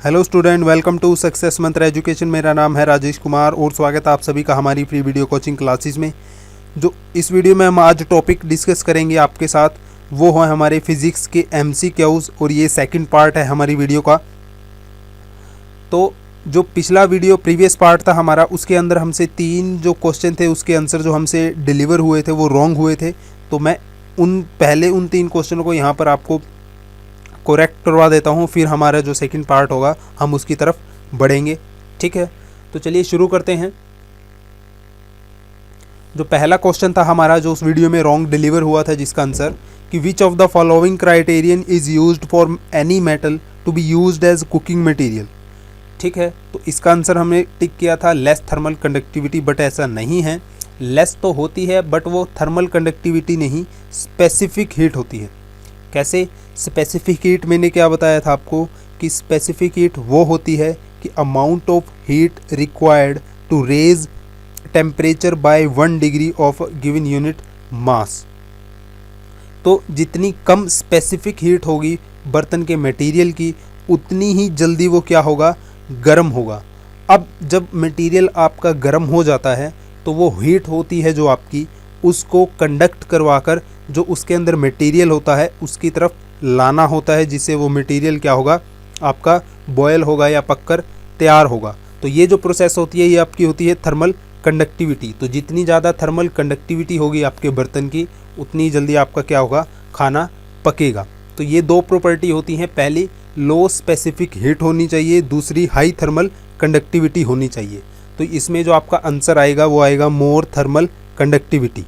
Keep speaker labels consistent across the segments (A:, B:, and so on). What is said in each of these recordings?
A: Hello student, welcome to success Mantra education. मेरा नाम है राजेश कुमार और स्वागत है आप सभी का हमारी फ्री वीडियो कोचिंग क्लासेस में। जो इस वीडियो में हम आज टॉपिक डिस्कस करेंगे आपके साथ वो है हमारे फिजिक्स के MCQs और ये सेकंड पार्ट है हमारी वीडियो का। तो जो पिछला वीडियो प्रीवियस पार्ट था हमारा, उसके अंदर हमसे 3 जो क्वेश्चन थे उसके आंसर जो हमसे डिलीवर हुए थे वो रॉन्ग हुए थे। तो मैं उन 3 क्वेश्चनों को यहाँ पर आपको करेक्ट करवा देता हूँ, फिर हमारा जो सेकंड पार्ट होगा हम उसकी तरफ बढ़ेंगे। ठीक है, तो चलिए शुरू करते हैं। जो पहला क्वेश्चन था हमारा जो उस वीडियो में रॉन्ग डिलीवर हुआ था, जिसका आंसर कि which of the following criterion is used for any metal to be used as cooking material. ठीक है, तो इसका आंसर हमने टिक किया था लेस थर्मल कंडक्टिविटी, बट ऐसा नहीं है। लेस तो होती है बट वो थर्मल कंडक्टिविटी नहीं, स्पेसिफिक हीट होती है। कैसे स्पेसिफिक हीट? मैंने क्या बताया था आपको कि स्पेसिफिक हीट वो होती है कि amount of heat required to raise temperature by 1 degree of given unit mass. तो जितनी कम स्पेसिफिक हीट होगी बर्तन के मटेरियल की, उतनी ही जल्दी वो क्या होगा, गर्म होगा। अब जब मटेरियल आपका गर्म हो जाता है तो वो हीट होती है जो आपकी, उसको कंडक्ट करवाकर जो उसके अंदर मटेरियल होता है उसकी तरफ लाना होता है, जिससे वो मटेरियल क्या होगा, आपका बॉयल होगा या पककर तैयार होगा। तो ये जो प्रोसेस होती है ये आपकी होती है थर्मल कंडक्टिविटी। तो जितनी ज़्यादा थर्मल कंडक्टिविटी होगी आपके बर्तन की, उतनी जल्दी आपका क्या होगा, खाना पकेगा। तो ये 2 प्रॉपर्टी होती हैं, पहली लो स्पेसिफिक हीट होनी चाहिए, दूसरी हाई थर्मल कंडक्टिविटी होनी चाहिए। तो इसमें जो आपका आंसर आएगा वो आएगा more thermal conductivity.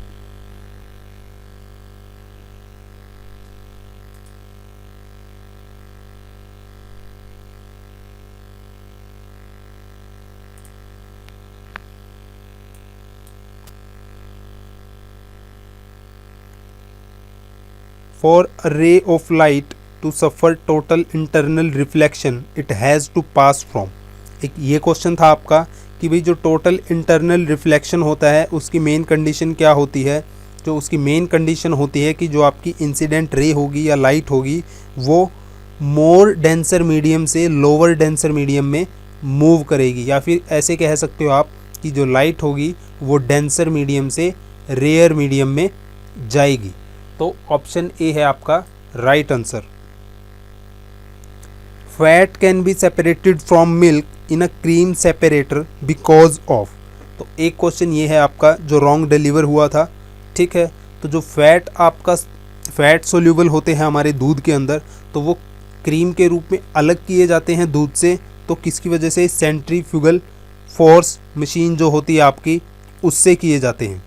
A: For a ray of light to suffer total internal reflection, it has to pass from। एक ये क्वेश्चन था आपका कि भाई जो टोटल इंटरनल रिफ्लेक्शन होता है उसकी मेन कंडीशन क्या होती है। जो उसकी मेन कंडीशन होती है कि जो आपकी इंसिडेंट रे होगी या लाइट होगी वो मोर डेंसर मीडियम से लोअर डेंसर मीडियम में मूव करेगी, या फिर ऐसे कह सकते हो आप कि जो लाइट होगी वो डेंसर मीडियम से रेयर मीडियम में जाएगी। तो ऑप्शन ए है आपका right answer. Fat can be separated from milk in a cream separator because of. तो एक क्वेश्चन ये है आपका जो रॉन्ग डिलीवर हुआ था। ठीक है, तो जो फैट आपका फैट सोल्यूबल होते हैं हमारे दूध के अंदर, तो वो क्रीम के रूप में अलग किए जाते हैं दूध से। तो किसकी वजह से? सेंट्रीफ्यूगल फोर्स मशीन जो होती है आपकी, उससे किए जाते हैं।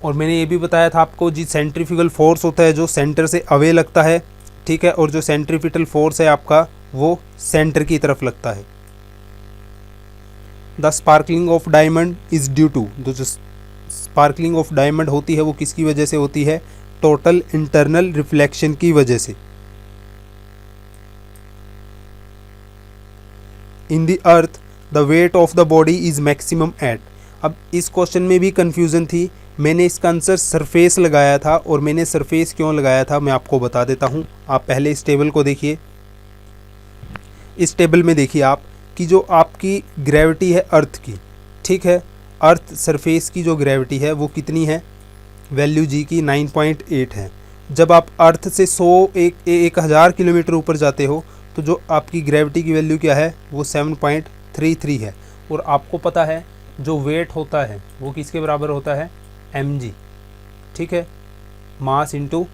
A: और मैंने ये भी बताया था आपको जी, सेंट्रीफ्यूगल फोर्स होता है जो सेंटर से अवे लगता है। ठीक है, और जो सेंट्रीपिटल फोर्स है आपका वो सेंटर की तरफ लगता है। The sparkling of diamond is due to. जो स्पार्कलिंग ऑफ डायमंड होती है वो किसकी वजह से होती है? टोटल इंटरनल रिफ्लेक्शन की वजह से। In the earth the weight of the body is maximum at. अब इस क्वेश्चन में भी कंफ्यूजन थी, मैंने इसका आंसर सरफेस लगाया था। और मैंने सरफेस क्यों लगाया था मैं आपको बता देता हूँ। आप पहले इस टेबल को देखिए। इस टेबल में देखिए आप कि जो आपकी ग्रेविटी है अर्थ की, ठीक है, अर्थ सरफेस की जो ग्रेविटी है वो कितनी है, वैल्यू जी की 9.8 है। जब आप अर्थ से 1000 किलोमीटर ऊपर जाते हो तो जो आपकी ग्रेविटी की वैल्यू क्या है, वो 7.33 है। और आपको पता है जो वेट होता है वो किसके बराबर होता है, mg। ठीक है, mass into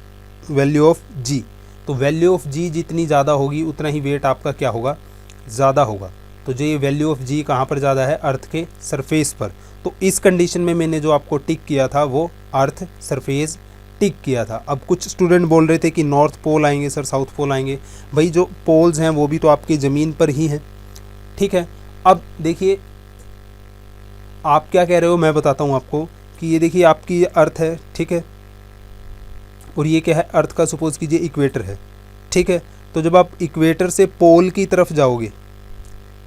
A: value of g। तो वैल्यू ऑफ g जितनी ज़्यादा होगी उतना ही वेट आपका क्या होगा, ज़्यादा होगा। तो जो ये वैल्यू ऑफ g कहाँ पर ज़्यादा है, अर्थ के सरफेस पर। तो इस कंडीशन में मैंने जो आपको टिक किया था वो अर्थ सरफेस टिक किया था। अब कुछ स्टूडेंट बोल रहे थे कि नॉर्थ पोल आएंगे सर, साउथ पोल आएंगे। भाई जो पोल्स हैं वो भी तो आपकी ज़मीन पर ही हैं। ठीक है, अब देखिए आप क्या कह रहे हो मैं बताता हूँ आपको कि ये देखिए आपकी अर्थ है, ठीक है, और ये क्या है, अर्थ का सपोज कीजिए इक्वेटर है। ठीक है, तो जब आप इक्वेटर से पोल की तरफ जाओगे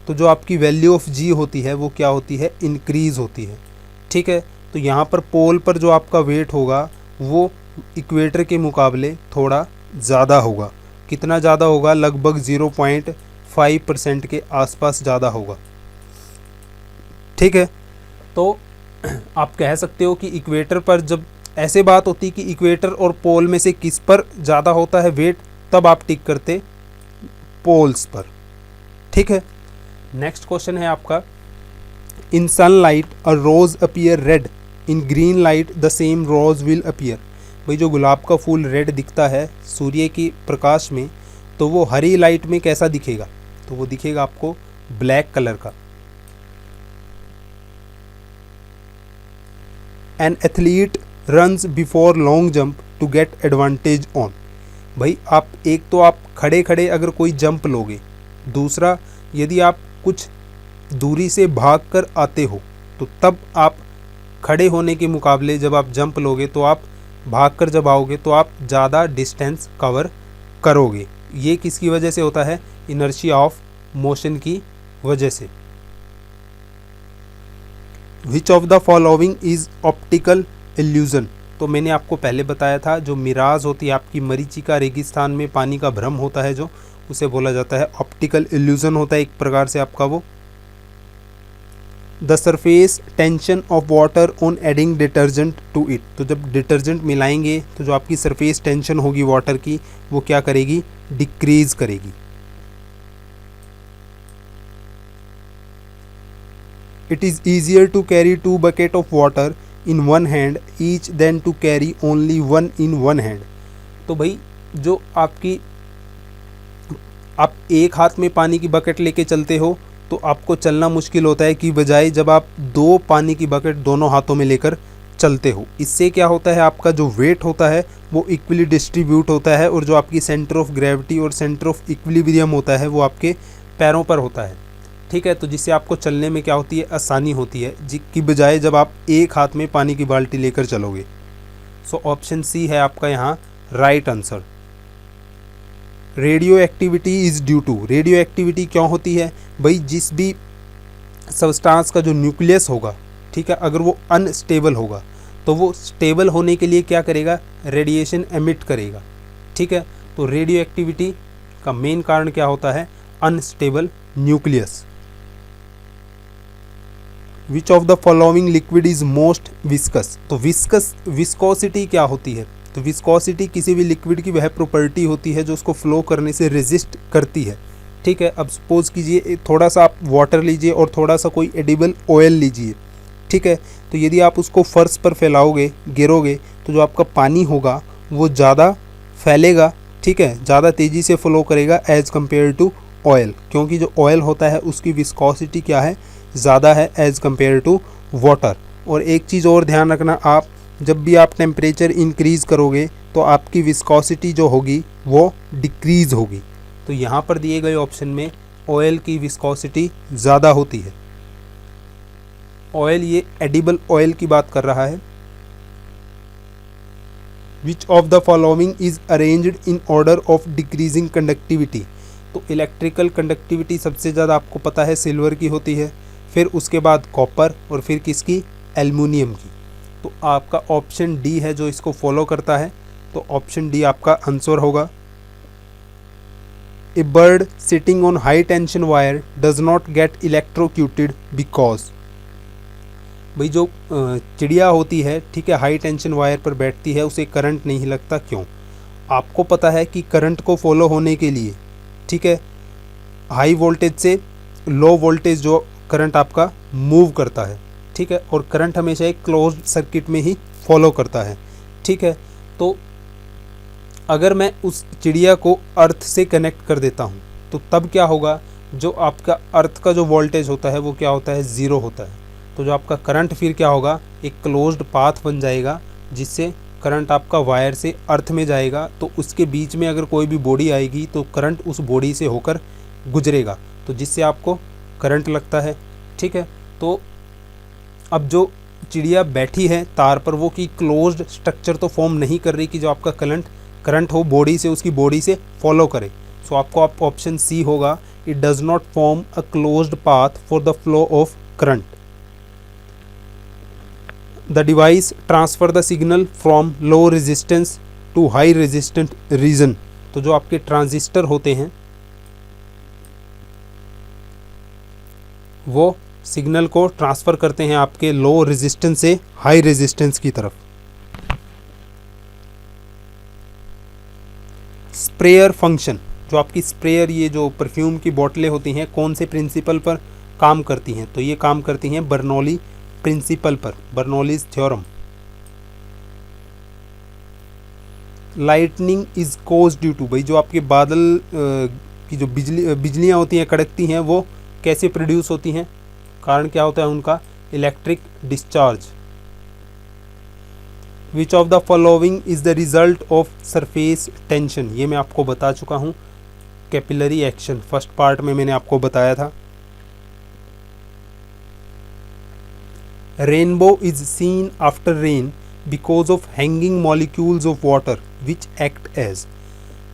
A: तो जो आपकी वैल्यू ऑफ जी होती है वो क्या होती है, इंक्रीज़ होती है। ठीक है, तो यहाँ पर पोल पर जो आपका वेट होगा वो इक्वेटर के मुकाबले थोड़ा ज़्यादा होगा। कितना ज़्यादा होगा, लगभग 0.5% के आसपास ज़्यादा होगा। ठीक है, तो आप कह सकते हो कि इक्वेटर पर जब ऐसे बात होती कि इक्वेटर और पोल में से किस पर ज़्यादा होता है वेट, तब आप टिक करते पोल्स पर। ठीक है, नेक्स्ट क्वेश्चन है आपका, in sunlight a rose appear red, in green light the same rose will appear. भाई जो गुलाब का फूल रेड दिखता है सूर्य की प्रकाश में, तो वो हरी लाइट में कैसा दिखेगा, तो वो दिखेगा आपको ब्लैक कलर का। An athlete runs before long jump to get advantage on. भाई आप एक तो आप खड़े खड़े अगर कोई जंप लोगे, दूसरा यदि आप कुछ दूरी से भाग कर आते हो तो तब आप खड़े होने के मुकाबले जब आप जंप लोगे तो आप भाग कर जब आओगे तो आप ज़्यादा डिस्टेंस कवर करोगे। ये किसकी वजह से होता है, इनर्शिया ऑफ मोशन की वजह से। विच of the following is optical illusion. तो मैंने आपको पहले बताया था जो मिराज होती है आपकी मरीचिका रेगिस्तान में पानी का भ्रम होता है जो, उसे बोला जाता है ऑप्टिकल इल्यूजन होता है एक प्रकार से आपका वो। The surface tension of water on adding detergent to it. तो जब डिटर्जेंट मिलाएंगे तो जो आपकी सरफेस टेंशन होगी वाटर की वो क्या करेगी, डिक्रीज करेगी। It is easier to carry 2 bucket of water in one hand each then to carry only 1 in one hand. तो भाई जो आप एक हाथ में पानी की बकेट लेके चलते हो तो आपको चलना मुश्किल होता है कि बजाय जब आप 2 पानी की बकेट दोनों हाथों में लेकर चलते हो। इससे क्या होता है, आपका जो वेट होता है वो इक्वली डिस्ट्रीब्यूट होता है और जो आपकी सेंटर ऑफ ग्रेविटी और सेंटर ऑफ इक्विलिब्रियम होता है वो आपके पैरों पर होता है। ठीक है, तो जिससे आपको चलने में क्या होती है, आसानी होती है की बजाय जब आप एक हाथ में पानी की बाल्टी लेकर चलोगे। सो ऑप्शन सी है आपका यहाँ right answer. Radio activity is due to. Radio activity क्यों होती है भाई, जिस भी सब्सटेंस का जो न्यूक्लियस होगा, ठीक है, अगर वो अनस्टेबल होगा तो वो स्टेबल होने के लिए क्या करेगा, रेडिएशन एमिट करेगा। ठीक है, तो रेडियो एक्टिविटी का मेन कारण क्या होता है, unstable nucleus. Which of the following liquid is most viscous. तो विस्कोसिटी क्या होती है, तो विस्कोसिटी किसी भी लिक्विड की वह प्रॉपर्टी होती है जो उसको फ्लो करने से रेजिस्ट करती है। ठीक है, अब सपोज कीजिए थोड़ा सा आप वाटर लीजिए और थोड़ा सा कोई एडिबल ऑयल लीजिए। ठीक है, तो यदि आप उसको फर्श पर फैलाओगे, गिरोगे, तो जो आपका पानी होगा वो ज़्यादा फैलेगा। ठीक है, ज़्यादा तेज़ी से फ्लो करेगा एज़ कम्पेयर टू ऑयल, क्योंकि जो ऑयल होता है उसकी विस्कोसिटी क्या है, ज़्यादा है एज़ कम्पेयर टू वाटर। और एक चीज़ और ध्यान रखना, आप जब भी आप टेम्परेचर इंक्रीज़ करोगे तो आपकी विस्कोसिटी जो होगी वो डिक्रीज़ होगी। तो यहाँ पर दिए गए ऑप्शन में ऑयल की विस्कोसिटी ज़्यादा होती है। ऑयल, ये एडिबल ऑयल की बात कर रहा है। विच of the following is arranged in order of decreasing conductivity. तो इलेक्ट्रिकल कंडक्टिविटी सबसे ज़्यादा आपको पता है सिल्वर की होती है, फिर उसके बाद कॉपर और फिर किसकी, एल्युमिनियम की। तो आपका ऑप्शन डी है जो इसको फॉलो करता है, तो ऑप्शन डी आपका आंसर होगा। A bird sitting on high tension wire does not get electrocuted because. भाई जो चिड़िया होती है, ठीक है, हाई टेंशन वायर पर बैठती है, उसे करंट नहीं लगता, क्यों? आपको पता है कि करंट को फॉलो होने के लिए, ठीक है, हाई वोल्टेज से लो वोल्टेज जो करंट आपका मूव करता है, ठीक है, और करंट हमेशा एक क्लोज्ड सर्किट में ही फॉलो करता है। ठीक है, तो अगर मैं उस चिड़िया को अर्थ से कनेक्ट कर देता हूँ तो तब क्या होगा, जो आपका अर्थ का जो वोल्टेज होता है वो क्या होता है, ज़ीरो होता है। तो जो आपका करंट फिर क्या होगा, एक क्लोज्ड पाथ बन जाएगा, जिससे करंट आपका वायर से अर्थ में जाएगा। तो उसके बीच में अगर कोई भी बॉडी आएगी तो करंट उस बॉडी से होकर गुजरेगा, तो जिससे आपको करंट लगता है। ठीक है, तो अब जो चिड़िया बैठी है तार पर, वो की क्लोज्ड स्ट्रक्चर तो फॉर्म नहीं कर रही कि जो आपका करंट हो बॉडी से, उसकी बॉडी से फॉलो करे। सो आपको आप ऑप्शन सी होगा, it does not form a closed path for the flow of current. The device transfer the signal from low resistance to high resistant region. तो जो आपके ट्रांजिस्टर होते हैं वो सिग्नल को ट्रांसफ़र करते हैं आपके लो रेजिस्टेंस से हाई रेजिस्टेंस की तरफ। स्प्रेयर फंक्शन, जो आपकी स्प्रेयर, ये जो परफ्यूम की बोतलें होती हैं, कौन से प्रिंसिपल पर काम करती हैं? तो ये काम करती हैं बर्नौली प्रिंसिपल पर, Bernoulli's theorem. Lightning is cause due to, भाई जो आपके बादल की जो बिजलियाँ होती हैं, कड़कती हैं, वो कैसे प्रोड्यूस होती हैं? कारण क्या होता है उनका? Electric discharge. Which of the following is the result of surface tension, ये मैं आपको बता चुका हूँ। कैपिलरी एक्शन, फर्स्ट पार्ट में मैंने आपको बताया था। Rainbow is seen after rain because of hanging molecules of water which act as,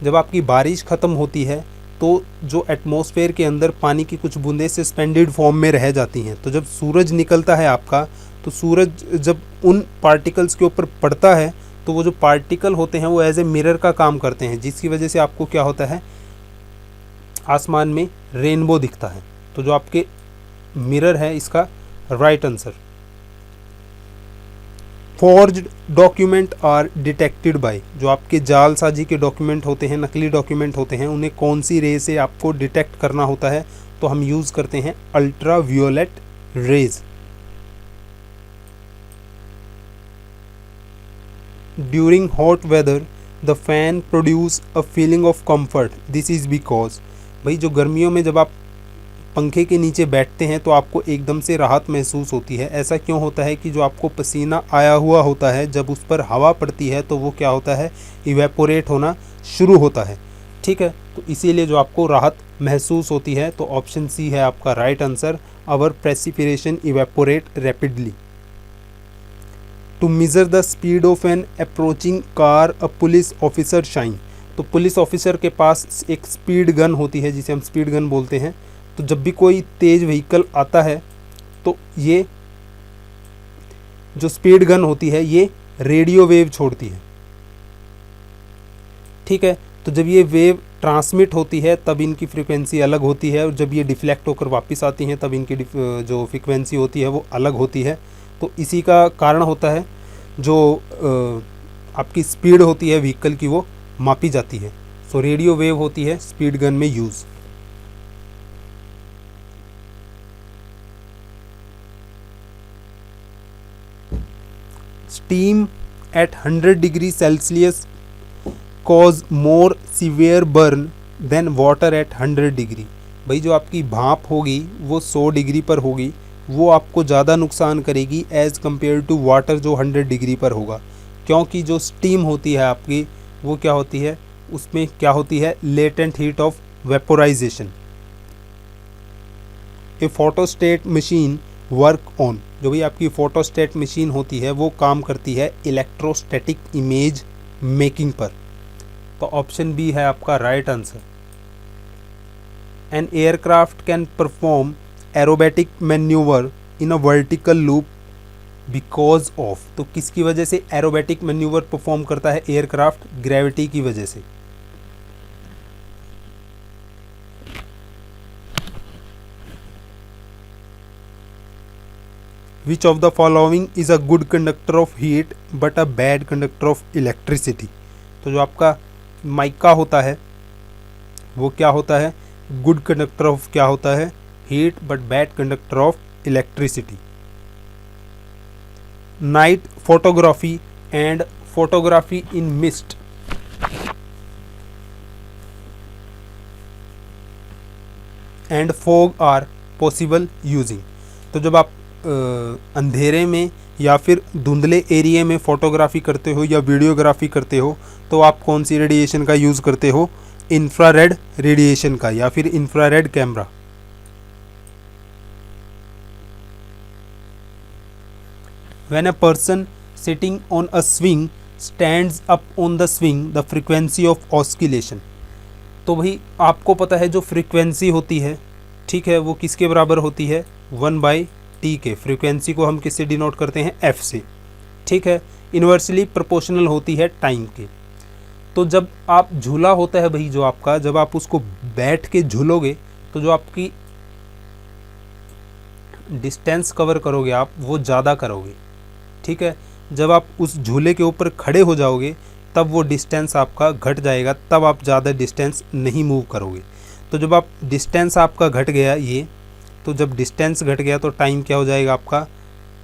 A: जब आपकी बारिश ख़त्म होती है तो जो एटमॉस्फेयर के अंदर पानी की कुछ बूंदें सस्पेंडेड फॉर्म में रह जाती हैं, तो जब सूरज निकलता है आपका, तो सूरज जब उन पार्टिकल्स के ऊपर पड़ता है तो वो जो पार्टिकल होते हैं वो एज ए मिरर का काम करते हैं, जिसकी वजह से आपको क्या होता है? आसमान में रेनबो दिखता है। तो जो आपके मिरर है इसका right answer. Forged document are detected by, जो आपके जालसाजी के डॉक्यूमेंट होते हैं, नकली डॉक्यूमेंट होते हैं, उन्हें कौन सी रे से आपको डिटेक्ट करना होता है? तो हम यूज़ करते हैं ultra violet rays. During hot weather the fan produce a feeling of comfort, this is because, भाई जो गर्मियों में जब आप पंखे के नीचे बैठते हैं तो आपको एकदम से राहत महसूस होती है। ऐसा क्यों होता है कि जो आपको पसीना आया हुआ होता है, जब उस पर हवा पड़ती है तो वो क्या होता है? इवेपोरेट होना शुरू होता है। ठीक है, तो इसीलिए जो आपको राहत महसूस होती है। तो ऑप्शन सी है आपका right answer. Our perspiration evaporate rapidly. To measure the speed of an approaching car a police officer shine, तो पुलिस ऑफिसर के पास एक स्पीड गन होती है जिसे हम स्पीड गन बोलते हैं। तो जब भी कोई तेज़ व्हीकल आता है तो ये जो स्पीड गन होती है ये रेडियो वेव छोड़ती है। ठीक है, तो जब ये वेव ट्रांसमिट होती है तब इनकी फ्रीक्वेंसी अलग होती है, और जब ये डिफ्लेक्ट होकर वापस आती हैं तब इनकी जो फ्रीक्वेंसी होती है वो अलग होती है। तो इसी का कारण होता है जो आपकी स्पीड होती है व्हीकल की वो मापी जाती है। सो रेडियो वेव होती है स्पीड गन में use. Steam at 100 degree Celsius cause more severe burn than water at 100 degree, भाई जो आपकी भाप होगी वो 100 डिग्री पर होगी, वो आपको ज़्यादा नुकसान करेगी एज़ कम्पेयर टू वाटर जो 100 डिग्री पर होगा। क्योंकि जो स्टीम होती है आपकी वो क्या होती है? उसमें क्या होती है? Latent heat of vaporisation. A photostat machine work on, जो भी आपकी फोटोस्टेट मशीन होती है वो काम करती है इलेक्ट्रोस्टैटिक इमेज मेकिंग पर। तो ऑप्शन बी है आपका right answer. An aircraft can perform aerobatic manoeuvre in a vertical loop because of, तो किसकी वजह से एरोबैटिक मैन्यूवर परफॉर्म करता है एयरक्राफ्ट? ग्रेविटी की वजह से। Which of the following is a good conductor of heat but a bad conductor of electricity, तो जो आपका माइका होता है वो क्या होता है? गुड कंडक्टर ऑफ क्या होता है? Heat, but bad conductor of electricity. Night photography and photography in mist, and fog are possible using, तो जब आप अंधेरे में या फिर धुंधले एरिया में फ़ोटोग्राफी करते हो या वीडियोग्राफी करते हो तो आप कौन सी रेडिएशन का यूज़ करते हो? इंफ्रारेड रेडिएशन का, या फिर infrared camera. When a person sitting on a swing stands up on the swing the frequency of oscillation, तो भाई आपको पता है जो फ्रीक्वेंसी होती है, ठीक है, वो किसके बराबर होती है? 1/t के। फ्रीक्वेंसी को हम किससे डिनोट करते हैं? f से। ठीक है, इन्वर्सली प्रोपोर्शनल होती है टाइम के। तो जब आप झूला होता है भाई जो आपका, जब आप उसको बैठ के झूलोगे तो जो आपकी डिस्टेंस कवर करोगे आप वो ज़्यादा करोगे, ठीक है। जब आप उस झूले के ऊपर खड़े हो जाओगे तब वो डिस्टेंस आपका घट जाएगा, तब आप ज़्यादा डिस्टेंस नहीं मूव करोगे। तो जब आप डिस्टेंस आपका घट गया ये, तो जब डिस्टेंस घट गया तो टाइम क्या हो जाएगा आपका,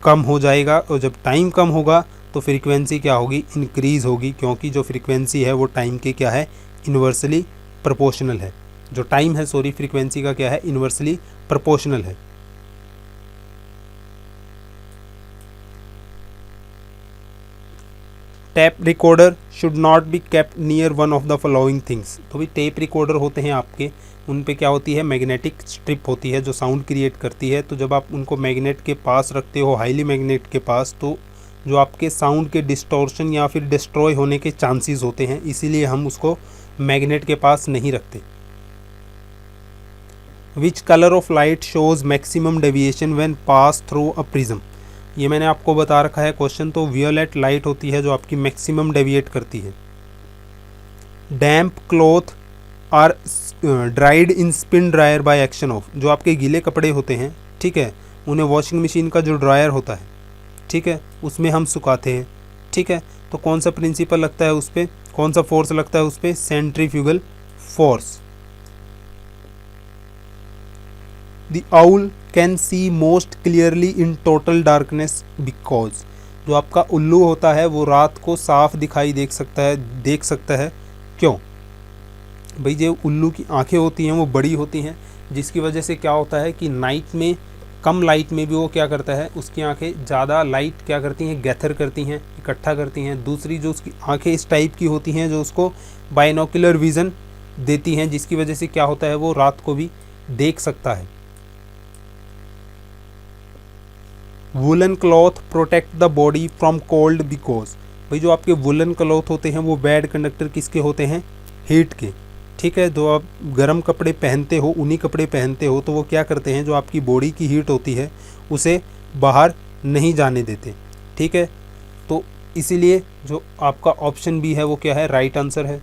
A: कम हो जाएगा। और जब टाइम कम होगा तो फ्रीक्वेंसी क्या होगी, इंक्रीज़ होगी, क्योंकि जो फ्रीक्वेंसी है वो टाइम के क्या है, इन्वर्सली प्रोपोर्शनल है। जो टाइम है सॉरी फ्रीक्वेंसी का क्या है, इन्वर्सली प्रोपोर्शनल है। Tap recorder should not be kept near one of the following things. तो भी टेप रिकॉर्डर होते हैं आपके, उन पे क्या होती है, मैग्नेटिक स्ट्रिप होती है जो साउंड क्रिएट करती है। तो जब आप उनको मैग्नेट के पास रखते हो, हाईली मैग्नेट के पास, तो जो आपके साउंड के डिस्टॉर्शन या फिर डिस्ट्रॉय होने के चांसेस होते हैं, इसीलिए हम उसको मैग्नेट के पास नहीं रखते। Which colour of light shows maximum deviation when pass through a prism. ये मैंने आपको बता रखा है क्वेश्चन। तो वियोलेट लाइट होती है जो आपकी मैक्सिमम डेविएट करती है। Damp cloth are dried in spin dryer by action of. जो आपके गीले कपड़े होते हैं, ठीक है, उन्हें वॉशिंग मशीन का जो ड्रायर होता है, ठीक है, उसमें हम सुखाते हैं, ठीक है। तो कौन सा प्रिंसिपल लगता है उस पर, कौन सा फोर्स लगता है उस पर, centrifugal force. The owl can see most clearly in total darkness because. जो आपका उल्लू होता है वो रात को साफ दिखाई देख सकता है। क्यों भाई, जो उल्लू की आंखें होती हैं वो बड़ी होती हैं, जिसकी वजह से क्या होता है कि नाइट में कम लाइट में भी वो क्या करता है, उसकी आंखें ज़्यादा लाइट क्या करती हैं, गैथर करती हैं, इकट्ठा करती हैं। दूसरी जो उसकी आंखें इस टाइप की होती हैं जो उसको बाइनोकुलर विज़न देती हैं, जिसकी वजह से क्या होता है वो रात को भी देख सकता है। Woollen cloth protect the body from cold because. भाई जो आपके वुलन क्लॉथ होते हैं वो बैड कंडक्टर किसके होते हैं, हीट के, ठीक है। जो आप गर्म कपड़े पहनते हो, ऊनी कपड़े पहनते हो, तो वो क्या करते हैं, जो आपकी बॉडी की हीट होती है उसे बाहर नहीं जाने देते, ठीक है। तो इसीलिए जो आपका ऑप्शन बी है वो क्या है, राइट आंसर है।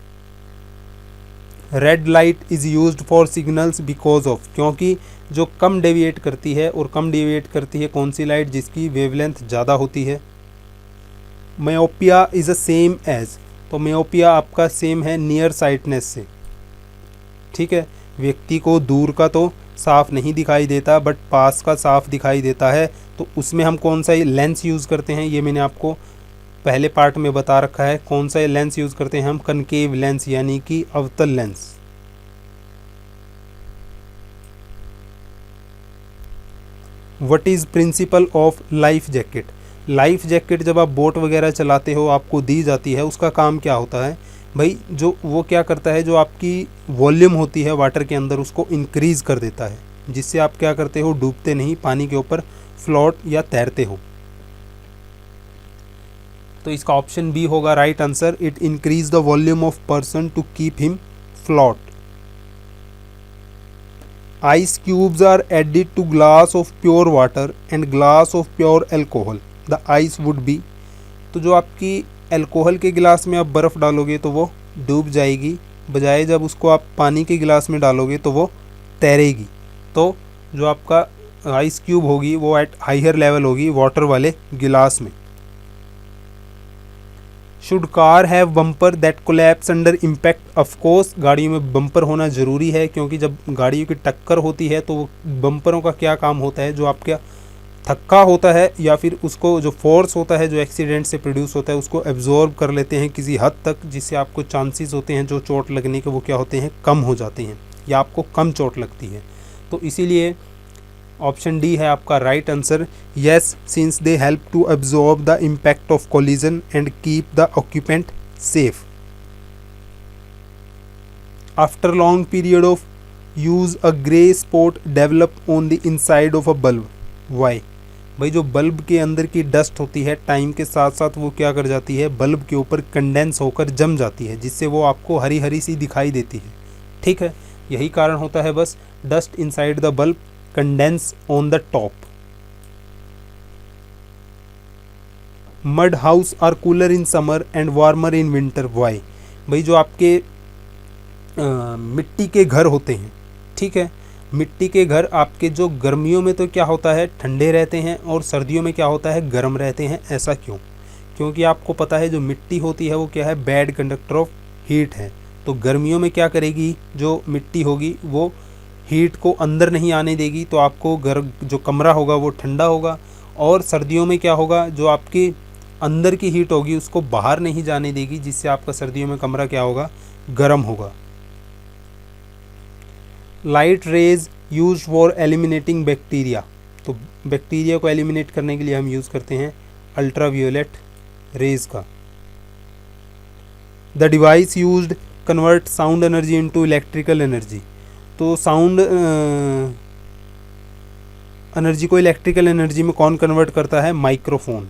A: Red light is used for signals because of. क्योंकि जो कम डेविएट करती है, और कम डेविएट करती है कौन सी लाइट, जिसकी वेवलेंथ ज़्यादा होती है। Myopia is a same as. तो मायोपिया आपका सेम है नियर साइटनेस से, ठीक है। व्यक्ति को दूर का तो साफ नहीं दिखाई देता, बट पास का साफ दिखाई देता है। तो उसमें हम कौन सा लेंस यूज़ करते हैं, ये मैंने आपको पहले पार्ट में बता रखा है। कौन सा लेंस यूज़ करते हैं हम, कनकेव लेंस, यानी कि अवतल lens. What is principle of life jacket. Life jacket जब आप बोट वगैरह चलाते हो आपको दी जाती है, उसका काम क्या होता है भाई, जो वो क्या करता है, जो आपकी वॉल्यूम होती है वाटर के अंदर उसको इंक्रीज़ कर देता है, जिससे आप क्या करते हो, डूबते नहीं, पानी के ऊपर फ्लोट या तैरते हो। तो इसका ऑप्शन बी होगा right answer. It increase the volume of person to keep him float. Ice cubes are added to glass of pure water and glass of pure alcohol, the ice would be. तो जो आपकी alcohol के गिलास में आप बर्फ़ डालोगे तो वो डूब जाएगी, बजाय जब उसको आप पानी के गिलास में डालोगे तो वो तैरेगी। तो जो आपका आइस क्यूब होगी वो एट हायर लेवल होगी वाटर वाले गिलास में। Should car have bumper that collapse under impact. Of course गाड़ियों में बम्पर होना ज़रूरी है, क्योंकि जब गाड़ियों की टक्कर होती है तो बम्परों का क्या काम होता है, जो आपका थक्का होता है या फिर उसको जो फोर्स होता है जो एक्सीडेंट से प्रोड्यूस होता है उसको एब्जॉर्ब कर लेते हैं किसी हद तक, जिससे आपको चांसेस होते हैं जो चोट लगने के वो क्या होते हैं, कम हो जाते हैं, या आपको कम चोट लगती है। तो इसीलिए ऑप्शन डी है आपका right answer. Yes, since they help to absorb the impact of collision and keep the occupant safe. After long period of use a grey spot develop on the inside of a bulb. Why? भाई जो bulb के अंदर की dust होती है time के साथ साथ वो क्या कर जाती है, बल्ब के ऊपर कंडेंस होकर जम जाती है, जिससे वो आपको हरी हरी सी दिखाई देती है, ठीक है। यही कारण होता है बस, dust inside the bulb condense on the top. Mud house are cooler in summer and warmer in winter. Why? भाई जो आपके मिट्टी के घर होते हैं, ठीक है, मिट्टी के घर आपके जो गर्मियों में तो क्या होता है ठंडे रहते हैं और सर्दियों में क्या होता है गर्म रहते हैं, ऐसा क्यों? क्योंकि आपको पता है जो मिट्टी होती है वो क्या है, बैड कंडक्टर ऑफ हीट है। तो गर्मियों में क्या करेगी, जो मिट्टी होगी वो हीट को अंदर नहीं आने देगी, तो आपको जो कमरा होगा वो ठंडा होगा। और सर्दियों में क्या होगा, जो आपकी अंदर की हीट होगी उसको बाहर नहीं जाने देगी, जिससे आपका सर्दियों में कमरा क्या होगा, गर्म होगा। Light rays use for eliminating bacteria, तो बैक्टीरिया को एलिमिनेट करने के लिए हम यूज़ करते हैं अल्ट्रावायोलेट रेज का। The device used convert sound energy into electrical energy, तो साउंड एनर्जी को इलेक्ट्रिकल एनर्जी में कौन कन्वर्ट करता है, microphone.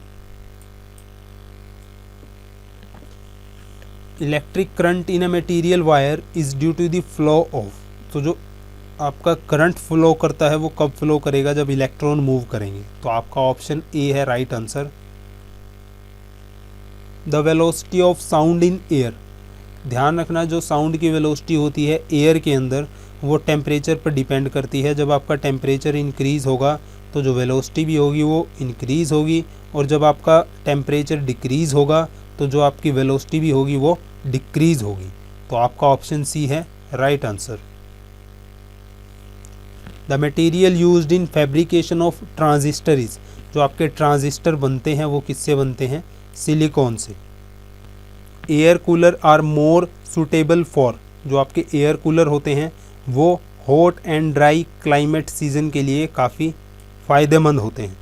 A: Electric current in a material wire is due to the flow of, तो जो आपका करंट फ्लो करता है वो कब फ्लो करेगा, जब इलेक्ट्रॉन मूव करेंगे। तो आपका ऑप्शन ए है right answer. The velocity of sound in air, ध्यान रखना जो साउंड की वेलोसिटी होती है एयर के अंदर वो टेम्परेचर पर डिपेंड करती है। जब आपका टेम्परेचर इंक्रीज़ होगा तो जो वेलोसिटी भी होगी वो इंक्रीज़ होगी, और जब आपका टेम्परेचर डिक्रीज़ होगा तो जो आपकी वेलोसिटी भी होगी वो डिक्रीज़ होगी। तो आपका ऑप्शन सी है right answer. The material used in fabrication of transistor is, जो आपके ट्रांजिस्टर बनते हैं वो किससे बनते हैं, सिलिकॉन से। Air cooler are more suitable for, जो आपके एयर कूलर होते हैं वो hot and dry climate season के लिए काफ़ी फ़ायदेमंद होते हैं।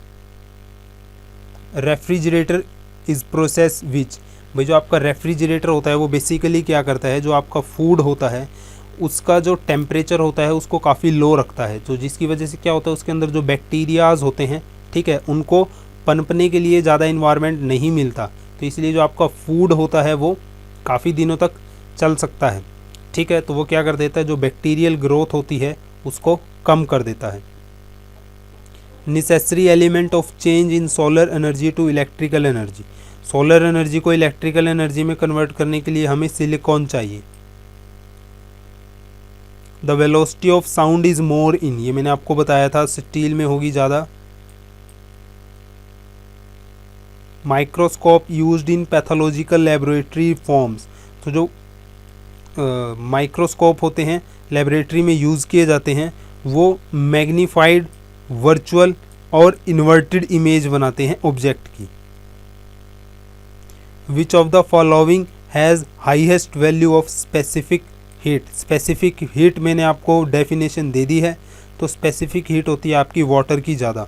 A: रेफ्रिजरेटर इज़ प्रोसेस विच, भाई जो आपका रेफ्रिजरेटर होता है वो बेसिकली क्या करता है, जो आपका फूड होता है उसका जो टेम्परेचर होता है उसको काफ़ी लो रखता है, तो जिसकी वजह से क्या होता है उसके अंदर जो बैक्टीरियाज होते हैं, ठीक है, उनको पनपने के लिए ज़्यादा इन्वायरमेंट नहीं मिलता, तो इसलिए जो आपका फूड होता है वो काफ़ी दिनों तक चल सकता है, ठीक है। तो वो क्या कर देता है, जो बैक्टीरियल ग्रोथ होती है उसको कम कर देता है। Necessary element of change in solar energy to electrical energy, solar energy को इलेक्ट्रिकल एनर्जी में कन्वर्ट करने के लिए हमें सिलिकॉन चाहिए। The velocity of sound is more in, ये मैंने आपको बताया था स्टील में होगी ज़्यादा। Microscope used in pathological laboratory forms, तो जो माइक्रोस्कोप होते हैं लेबोरेटरी में यूज़ किए जाते हैं वो मैग्नीफाइड, वर्चुअल और इन्वर्टेड इमेज बनाते हैं ऑब्जेक्ट की। विच of the following has highest value of specific heat, specific heat मैंने आपको डेफिनेशन दे दी है, तो स्पेसिफिक हीट होती है आपकी वाटर की ज़्यादा।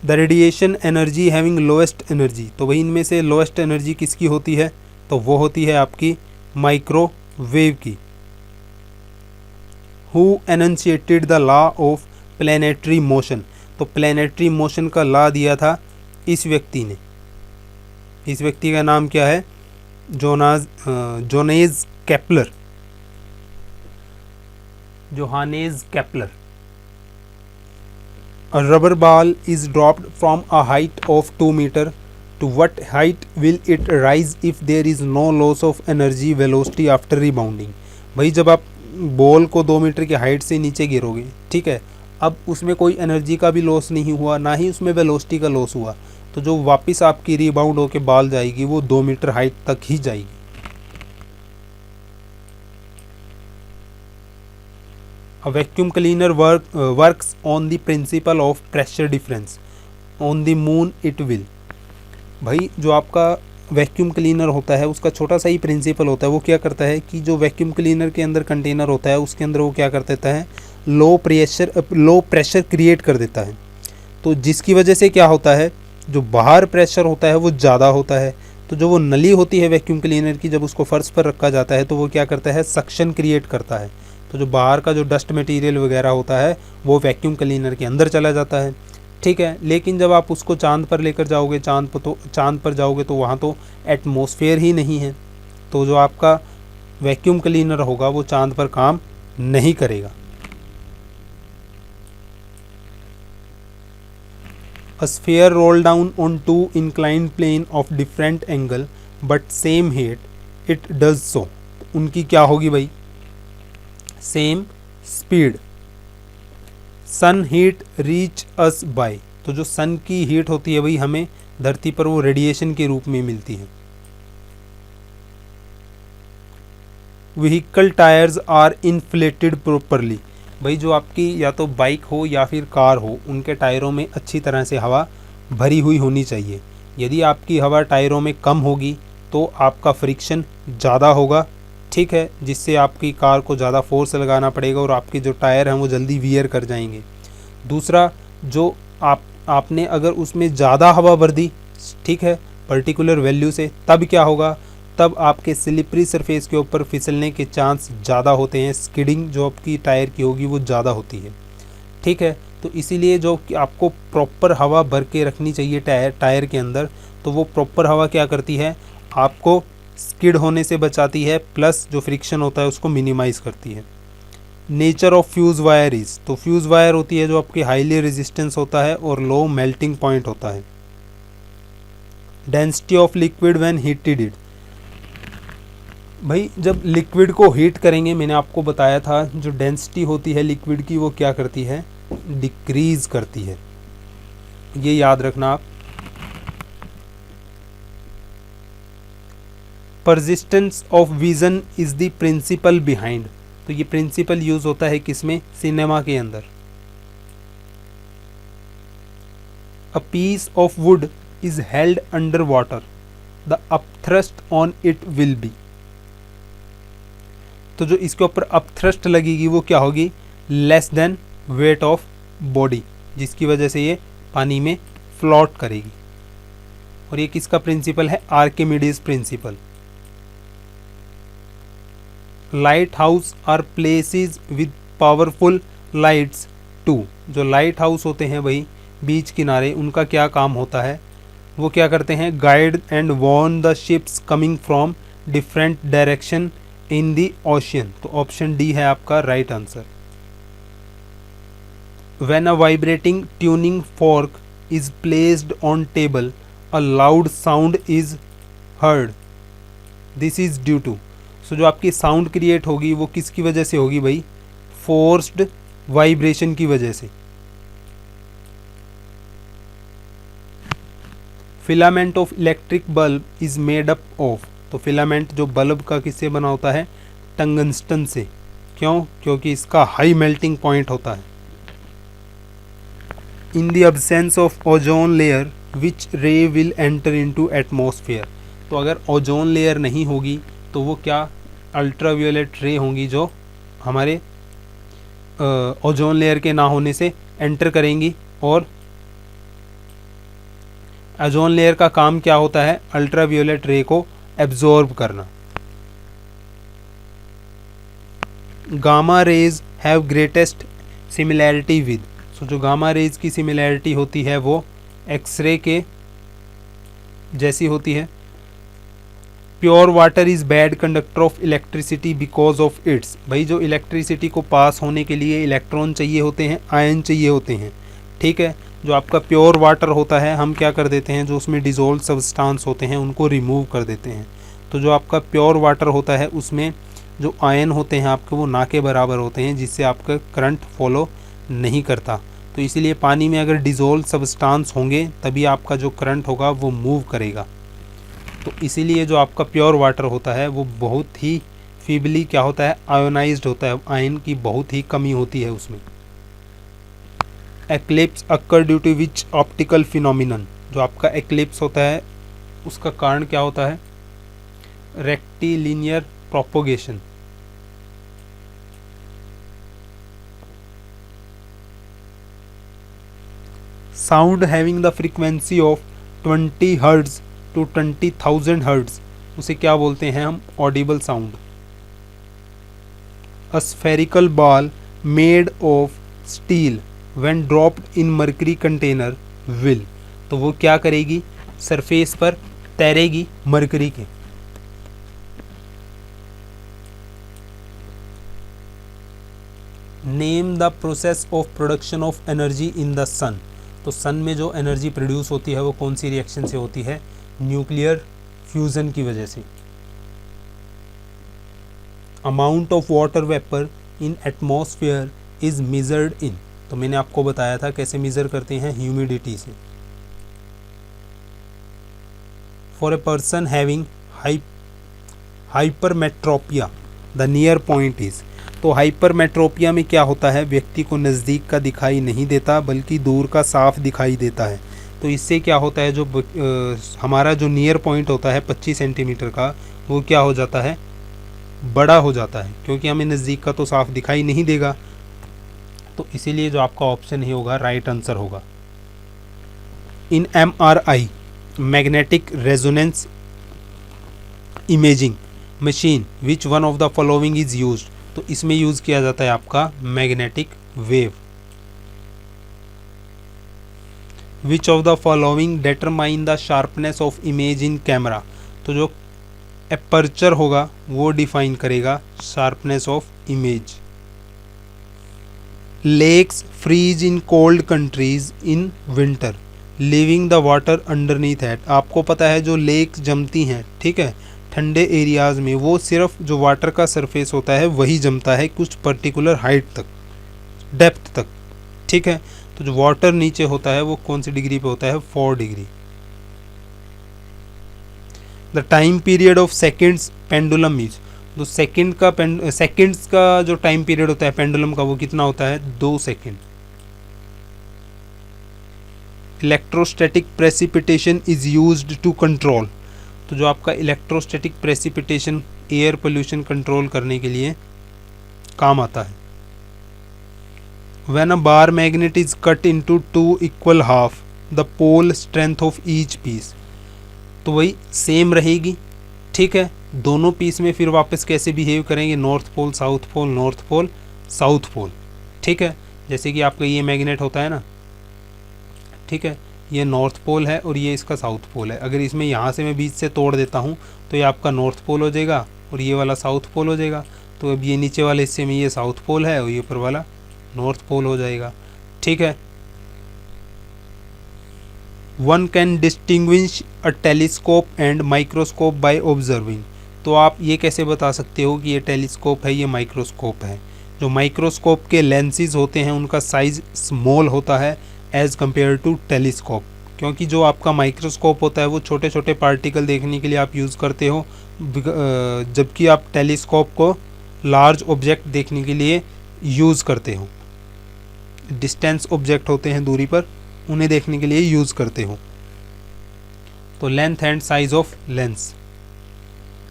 A: The radiation energy having lowest energy, तो वही इनमें से लोएस्ट एनर्जी किसकी होती है, तो वो होती है आपकी माइक्रोवेव की। Who enunciated the law of planetary motion, तो प्लैनेटरी मोशन का लॉ दिया था इस व्यक्ति ने, इस व्यक्ति का नाम क्या है, Johannes Kepler, Johannes Kepler. A rubber ball is dropped from a height of 2 meter. To what height will it rise if there is no loss of energy velocity after rebounding? भाई जब आप बॉल को 2 metre की height से नीचे गिरोगे, ठीक है, अब उसमें कोई एनर्जी का भी लॉस नहीं हुआ, ना ही उसमें वेलोसिटी का लॉस हुआ, तो जो वापस आपकी रिबाउंड होकर बॉल जाएगी वो 2 मीटर हाइट तक ही जाएगी। A vacuum cleaner works on the principle of pressure difference. On the moon it will. भाई जो आपका वैक्यूम क्लीनर होता है उसका छोटा सा ही प्रिंसिपल होता है, वो क्या करता है कि जो वैक्यूम क्लीनर के अंदर कंटेनर होता है उसके अंदर वो क्या कर देता है, लो प्रेशर क्रिएट कर देता है, तो जिसकी वजह से क्या होता है, जो बाहर प्रेशर होता है वो ज़्यादा होता है, तो जो वो नली होती है वैक्यूम क्लीनर की, जब उसको फर्श पर रखा जाता है तो वो क्या करता है, सक्शन क्रिएट करता है, तो जो बाहर का जो डस्ट मटेरियल वगैरह होता है वो वैक्यूम क्लीनर के अंदर चला जाता है, ठीक है। लेकिन जब आप उसको चांद पर लेकर जाओगे, चांद पर जाओगे तो वहाँ तो एटमॉस्फेयर ही नहीं है, तो जो आपका वैक्यूम क्लीनर होगा वो चांद पर काम नहीं करेगा। A sphere roll down on two inclined plane of different angle but same heat it does so, उनकी क्या होगी भाई, सेम स्पीड। सन हीट रीच अस बाय, तो जो सन की हीट होती है भाई हमें धरती पर वो रेडिएशन के रूप में मिलती है। Vehicle tyres are inflated properly, भाई जो आपकी या तो बाइक हो या फिर कार हो उनके टायरों में अच्छी तरह से हवा भरी हुई होनी चाहिए। यदि आपकी हवा टायरों में कम होगी तो आपका फ्रिक्शन ज़्यादा होगा, ठीक है, जिससे आपकी कार को ज़्यादा फोर्स लगाना पड़ेगा और आपके जो टायर हैं वो जल्दी वियर कर जाएंगे। दूसरा, जो आपने अगर उसमें ज़्यादा हवा भर दी, ठीक है, पर्टिकुलर वैल्यू से, तब क्या होगा, तब आपके स्लिपरी सरफेस के ऊपर फिसलने के चांस ज़्यादा होते हैं, स्किडिंग जो आपकी टायर की होगी वो ज़्यादा होती है, ठीक है। तो इसीलिए जो आपको प्रॉपर हवा भर के रखनी चाहिए टायर के अंदर, तो वो प्रॉपर हवा क्या करती है, आपको स्किड होने से बचाती है, प्लस जो फ्रिक्शन होता है उसको मिनिमाइज़ करती है। Nature of fuse wire is, तो फ्यूज़ वायर होती है जो आपकी हाईली रेजिस्टेंस होता है और लो मेल्टिंग पॉइंट होता है। Density of liquid when heated it, भाई जब लिक्विड को हीट करेंगे, मैंने आपको बताया था जो डेंसिटी होती है लिक्विड की वो क्या करती है, डिक्रीज करती है, ये याद रखना आप। Persistence of vision is the principle behind, तो ये प्रिंसिपल यूज होता है किसमें, सिनेमा के अंदर। A piece of wood is held under water, the upthrust on it will be, तो जो इसके ऊपर अपथ्रस्ट लगेगी वो क्या होगी, less than weight of body, जिसकी वजह से ये पानी में फ्लोट करेगी। और ये किसका प्रिंसिपल है, Archimedes principle. Light house are places with powerful lights to, जो लाइट हाउस होते हैं भाई बीच किनारे, उनका क्या काम होता है, वो क्या करते हैं, guide and warn the ships coming from different direction in the ocean, तो ऑप्शन डी है आपका right answer. When a vibrating tuning fork is placed on table a loud sound is heard, this is due to, so जो आपकी sound create होगी वो किसकी वजह से होगी भाई, फोर्स्ड वाइब्रेशन की वजह से। Filament of electric bulb is made up of, तो फिलामेंट जो बल्ब का किससे बना होता है, टंगस्टन से, क्यों, क्योंकि इसका हाई मेल्टिंग पॉइंट होता है। In the absence of ozone layer which रे विल एंटर इनटू एटमॉस्फेयर, तो अगर ओजोन लेयर नहीं होगी तो वो क्या, अल्ट्रावायलेट रे होंगी जो हमारे ओजोन लेयर के ना होने से एंटर करेंगी। और ओजोन लेयर का काम क्या होता है, अल्ट्रावायलेट रे को एब्जॉर्ब करना। Gamma rays have greatest similarity with, so जो गामा रेज की सिमिलैरिटी होती है वो एक्सरे के जैसी होती है। Pure water is bad conductor of electricity because of its, भाई जो इलेक्ट्रिसिटी को पास होने के लिए इलेक्ट्रॉन चाहिए होते हैं, आयन चाहिए होते हैं, ठीक है। जो आपका प्योर वाटर होता है हम क्या कर देते हैं, जो उसमें डिज़ोल्व सब्सटेंस होते हैं उनको रिमूव कर देते हैं। तो जो आपका प्योर वाटर होता है उसमें जो आयन होते हैं आपके वो ना के बराबर होते हैं, जिससे आपका करंट फॉलो नहीं करता। तो इसीलिए पानी में अगर डिज़ोल्व सब्सटेंस होंगे तभी आपका जो करंट होगा वो मूव करेगा। तो इसीलिए जो आपका प्योर वाटर होता है वो बहुत ही फीबली क्या होता है, आयोनाइज्ड होता है, आयन की बहुत ही कमी होती है उसमें। Eclipse occur due to which optical phenomenon, जो आपका एक्लिप्स होता है उसका कारण क्या होता है, rectilinear propagation. Sound having the frequency of 20 hertz to 20,000 hertz, उसे क्या बोलते हैं हम, audible sound. A spherical ball made of steel when dropped in mercury container will, तो वो क्या करेगी, सरफेस पर तैरेगी मर्करी के। Name the process of production of energy in the sun, तो सन में जो एनर्जी प्रोड्यूस होती है वो कौन सी रिएक्शन से होती है, न्यूक्लियर फ्यूज़न की वजह से। Amount of water vapour in atmosphere is measured in, तो मैंने आपको बताया था कैसे मेज़र करते हैं, ह्यूमिडिटी से। For a person having hypermetropia the near point is, तो हाइपरमेट्रोपिया में क्या होता है, व्यक्ति को नज़दीक का दिखाई नहीं देता बल्कि दूर का साफ दिखाई देता है। तो इससे क्या होता है, जो हमारा जो नियर पॉइंट होता है 25 सेंटीमीटर का, वो क्या हो जाता है, बड़ा हो जाता है, क्योंकि हमें नज़दीक का तो साफ दिखाई नहीं देगा। तो इसीलिए जो आपका ऑप्शन ही होगा राइट आंसर होगा। In MRI magnetic resonance imaging machine which one of the following is used, तो इसमें यूज़ किया जाता है आपका magnetic wave. Which of the following determine the sharpness of image in camera, तो जो एपर्चर होगा वो डिफाइन करेगा sharpness of image. Lakes freeze in cold countries in winter leaving the water underneath at, आपको पता है जो लेक जमती हैं, ठीक है, ठंडे एरियाज़ में, वो सिर्फ जो वाटर का सरफेस होता है वही जमता है कुछ पर्टिकुलर हाइट तक, डेप्थ तक, ठीक है। तो जो वाटर नीचे होता है वो कौन सी डिग्री पे होता है, 4 degree. The time period of seconds pendulum is, तो सेकेंड्स का जो टाइम पीरियड होता है पेंडुलम का वो कितना होता है, 2 second. Electrostatic precipitation is used to control, तो जो आपका electrostatic precipitation air pollution control करने के लिए काम आता है। When a bar magnet is cut into 2 equal half the pole strength of each piece, तो वही सेम रहेगी, ठीक है। दोनों पीस में फिर वापस कैसे बिहेव करेंगे, north pole south pole, north pole south pole, ठीक है। जैसे कि आपका ये मैग्नेट होता है ना, ठीक है, ये नॉर्थ पोल है और ये इसका साउथ पोल है। अगर इसमें यहाँ से मैं बीच से तोड़ देता हूँ तो ये आपका नॉर्थ पोल हो जाएगा और ये वाला साउथ पोल हो जाएगा। तो अब ये नीचे वाले हिस्से में ये साउथ पोल है और ये ऊपर वाला नॉर्थ पोल हो जाएगा, ठीक है। One can distinguish a telescope and microscope by observing, तो आप ये कैसे बता सकते हो कि ये टेलीस्कोप है, ये माइक्रोस्कोप है। जो माइक्रोस्कोप के लेंसेज होते हैं उनका साइज़ स्मॉल होता है एज़ कम्पेयर टू टेलीस्कोप, क्योंकि जो आपका माइक्रोस्कोप होता है वो छोटे छोटे पार्टिकल देखने के लिए आप यूज़ करते हो, जबकि आप टेलीस्कोप को लार्ज ऑब्जेक्ट देखने के लिए यूज़ करते हो। डिस्टेंस ऑब्जेक्ट होते हैं दूरी पर, उन्हें देखने के लिए यूज़ करते हो। तो length and size of lens,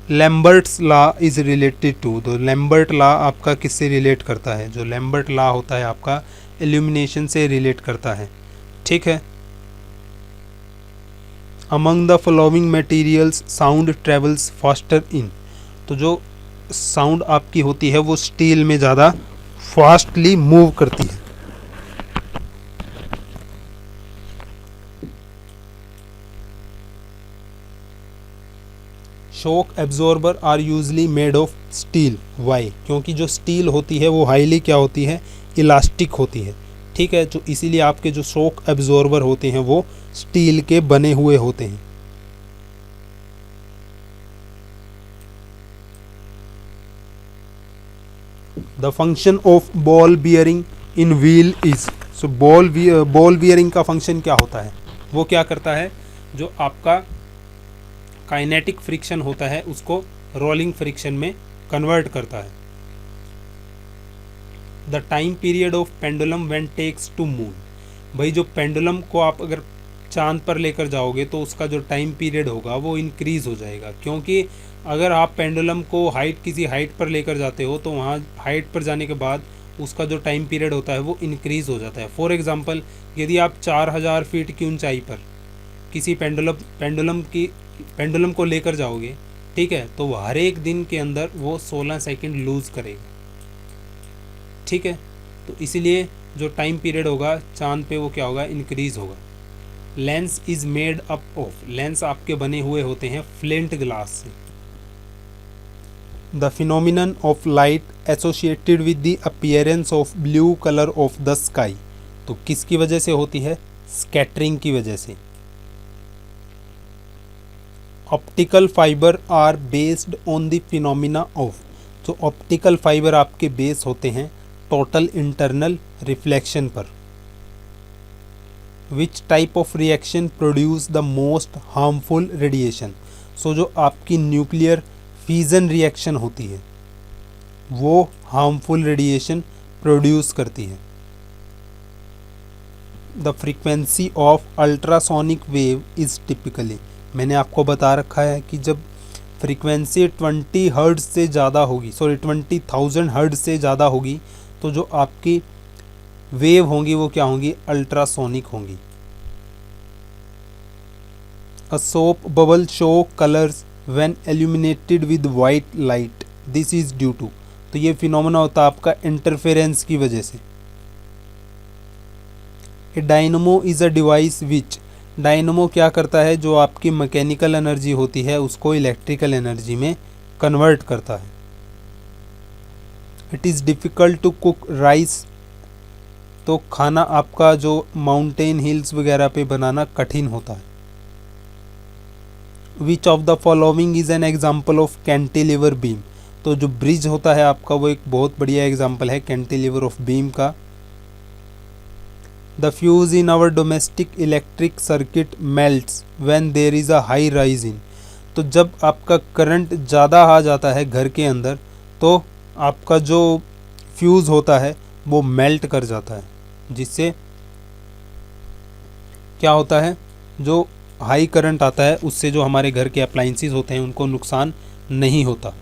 A: Lambert's law is related to, तो लैम्बर्ट लॉ आपका किससे रिलेट करता है, जो लैम्बर्ट लॉ होता है आपका इल्यूमिनेशन से रिलेट करता है, ठीक है। Among the following materials sound travels faster in, तो जो साउंड आपकी होती है वो स्टील में ज़्यादा फास्टली मूव करती है। Shock absorber are usually made of steel, why, क्योंकि जो स्टील होती है वो हाईली क्या होती है, इलास्टिक होती है, ठीक है। जो इसीलिए आपके जो शॉक एब्जॉर्बर होते हैं वो स्टील के बने हुए होते हैं। The function of ball bearing in wheel is, so ball bearing का फंक्शन क्या होता है, वो क्या करता है, जो आपका काइनेटिक फ्रिक्शन होता है उसको रोलिंग फ्रिक्शन में कन्वर्ट करता है। The time period of pendulum when takes to moon, भाई जो पेंडुलम को आप अगर चांद पर लेकर जाओगे तो उसका जो टाइम पीरियड होगा वो इंक्रीज़ हो जाएगा, क्योंकि अगर आप पेंडुलम को किसी हाइट पर लेकर जाते हो तो वहाँ हाइट पर जाने के बाद उसका जो टाइम पीरियड होता है वो इंक्रीज़ हो जाता है। फॉर एग्ज़ाम्पल, यदि आप 4000 फीट की ऊंचाई पर किसी पेंडुलम को लेकर जाओगे, ठीक है, तो हर एक दिन के अंदर वो 16 सेकंड लूज़ करेगा, ठीक है। तो इसीलिए जो टाइम पीरियड होगा चांद पे वो क्या होगा, इंक्रीज़ होगा। Lens is made up of, lens आपके बने हुए होते हैं फ्लिंट ग्लास से। The phenomenon of light associated with the appearance of blue colour of the sky, तो किसकी वजह से होती है, स्कैटरिंग की वजह से। Optical fibre are based on the phenomena of, जो ऑप्टिकल फाइबर आपके बेस होते हैं टोटल इंटरनल रिफ्लेक्शन पर। Which type of reaction produce the most harmful radiation, so जो आपकी न्यूक्लियर फ्यूजन रिएक्शन होती है वो हार्मफुल रेडिएशन प्रोड्यूस करती है। The frequency of ultrasonic wave is typically, मैंने आपको बता रखा है कि जब फ्रीक्वेंसी 20 हर्ट्ज से ज़्यादा होगी, 20,000 हर्ट्ज से ज़्यादा होगी, तो जो आपकी वेव होंगी वो क्या होंगी, अल्ट्रासोनिक होंगी। A soap bubble show colours when illuminated with white light, this is due to, तो ये फिनोमेना होता है आपका इंटरफेरेंस की वजह से। A dynamo is a device which, dynamo क्या करता है, जो आपकी मैकेनिकल एनर्जी होती है उसको इलेक्ट्रिकल एनर्जी में कन्वर्ट करता है। It is difficult to cook rice, तो खाना आपका जो माउंटेन हिल्स वगैरह पे बनाना कठिन होता है। विच of the following is an example of cantilever beam, तो जो ब्रिज होता है आपका वो एक बहुत बढ़िया एग्जाम्पल है कैंटिलीवर ऑफ बीम का। The fuse in our domestic electric circuit melts when there is a high rise in, तो जब आपका करंट ज़्यादा आ जाता है घर के अंदर तो आपका जो फ्यूज़ होता है वो मेल्ट कर जाता है, जिससे क्या होता है, जो हाई करंट आता है उससे जो हमारे घर के अप्लाइंसेस होते हैं उनको नुकसान नहीं होता।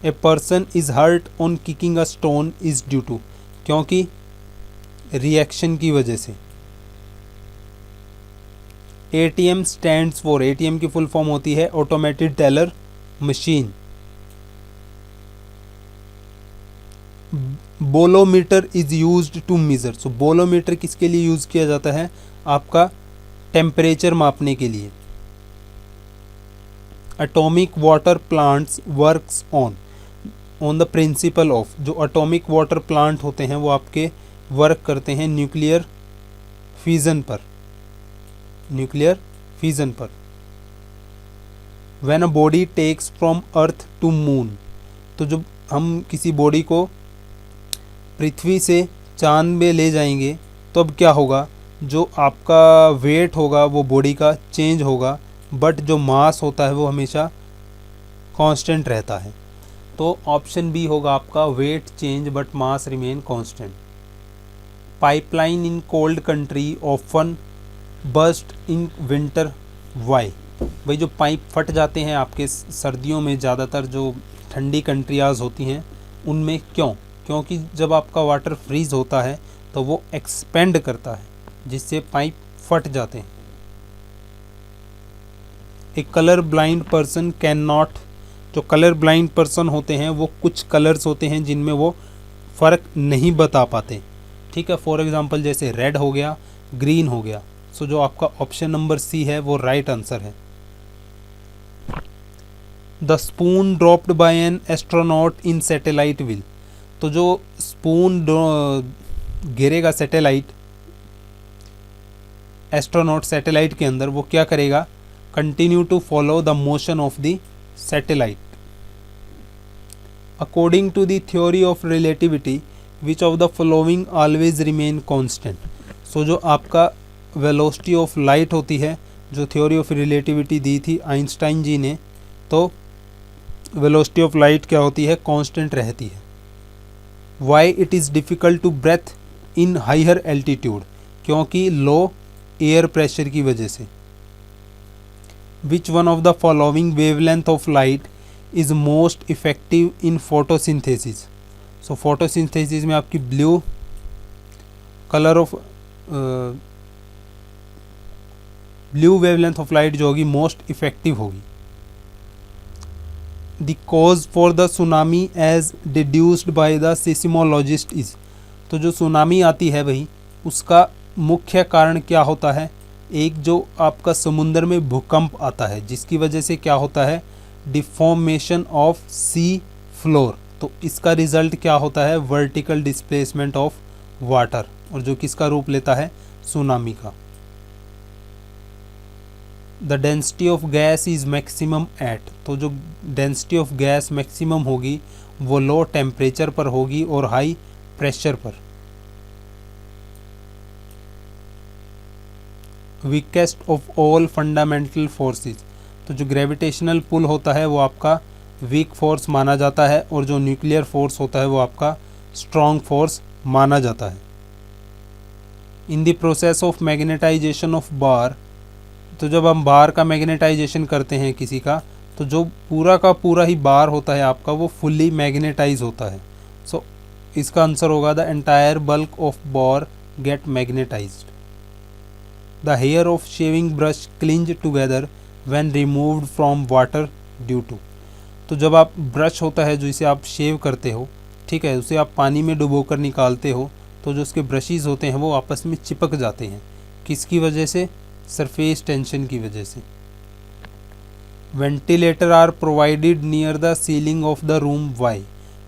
A: A person is hurt on kicking a stone is due to, क्योंकि रिएक्शन की वजह से। एटीएम स्टैंड्स फॉर, एटीएम की फुल फॉर्म होती है automated teller machine. Bolometer is used to measure, so bolometer किसके लिए यूज किया जाता है, आपका टेम्परेचर मापने के लिए। Atomic water plants works on the principle of, जो एटॉमिक वाटर प्लांट होते हैं वो आपके वर्क करते हैं न्यूक्लियर फ्यूजन पर, न्यूक्लियर फ्यूजन पर। When a body takes from earth to moon, तो जब हम किसी बॉडी को पृथ्वी से चांद में ले जाएंगे तो अब क्या होगा, जो आपका वेट होगा वो बॉडी का चेंज होगा, बट जो मास होता है वो हमेशा कांस्टेंट रहता है। तो ऑप्शन बी होगा आपका, weight change but mass remain constant. Pipeline in cold country often burst in winter, why, भाई जो पाइप फट जाते हैं आपके सर्दियों में, ज़्यादातर जो ठंडी कंट्रियाज होती हैं उनमें, क्यों, क्योंकि जब आपका वाटर फ्रीज होता है तो वो एक्सपेंड करता है जिससे पाइप फट जाते हैं। एक colour blind person can not, जो कलर ब्लाइंड पर्सन होते हैं वो कुछ कलर्स होते हैं जिनमें वो फ़र्क नहीं बता पाते, ठीक है। फॉर एग्जांपल जैसे रेड हो गया, ग्रीन हो गया, सो जो आपका ऑप्शन नंबर सी है वो राइट आंसर है। The spoon dropped by an astronaut in satellite will, तो जो स्पून गिरेगा सैटेलाइट, एस्ट्रोनॉट सैटेलाइट के अंदर, वो क्या करेगा, continue to follow the motion of the satellite. According to the theory of relativity which of the following always remain constant, so जो आपका वेलोसिटी ऑफ लाइट होती है, जो थ्योरी ऑफ रिलेटिविटी दी थी आइंस्टाइन जी ने, तो वेलोसिटी ऑफ लाइट क्या होती है, कांस्टेंट रहती है। Why it is difficult to breathe in higher altitude, क्योंकि लो एयर प्रेशर की वजह से। Which one of the following wavelength of light is most effective in photosynthesis, so photosynthesis में आपकी blue colour of blue wavelength of light जो होगी most effective होगी। The cause for the tsunami as deduced by the seismologist is, तो जो tsunami आती है भाई उसका मुख्य कारण क्या होता है, एक जो आपका समुद्र में भूकंप आता है जिसकी वजह से क्या होता है, डिफॉर्मेशन ऑफ सी फ्लोर, तो इसका रिजल्ट क्या होता है, वर्टिकल डिस्प्लेसमेंट ऑफ वाटर, और जो किसका रूप लेता है, सुनामी का। The density of gas is maximum at, तो जो डेंसिटी ऑफ गैस मैक्सिमम होगी वो लो टेम्परेचर पर होगी और हाई प्रेशर पर। Weakest of all fundamental forces, तो जो ग्रेविटेशनल पुल होता है वो आपका वीक फोर्स माना जाता है और जो न्यूक्लियर फोर्स होता है वो आपका स्ट्रॉन्ग फोर्स माना जाता है। In the process of magnetization of बार, तो जब हम बार का मैग्नेटाइजेशन करते हैं किसी का, तो जो पूरा का पूरा ही बार होता है आपका वो फुल्ली मैग्नेटाइज होता है। सो इसका आंसर होगा the entire bulk of bar get magnetized. The hair of shaving brush cling together when removed from water due to, तो जब आप ब्रश होता है जो इसे आप शेव करते हो, ठीक है, उसे आप पानी में डुबोकर निकालते हो, तो जो उसके ब्रशेस होते हैं वो आपस में चिपक जाते हैं। किसकी वजह से? सरफेस टेंशन की वजह से। Ventilator are provided near the ceiling of the room, why,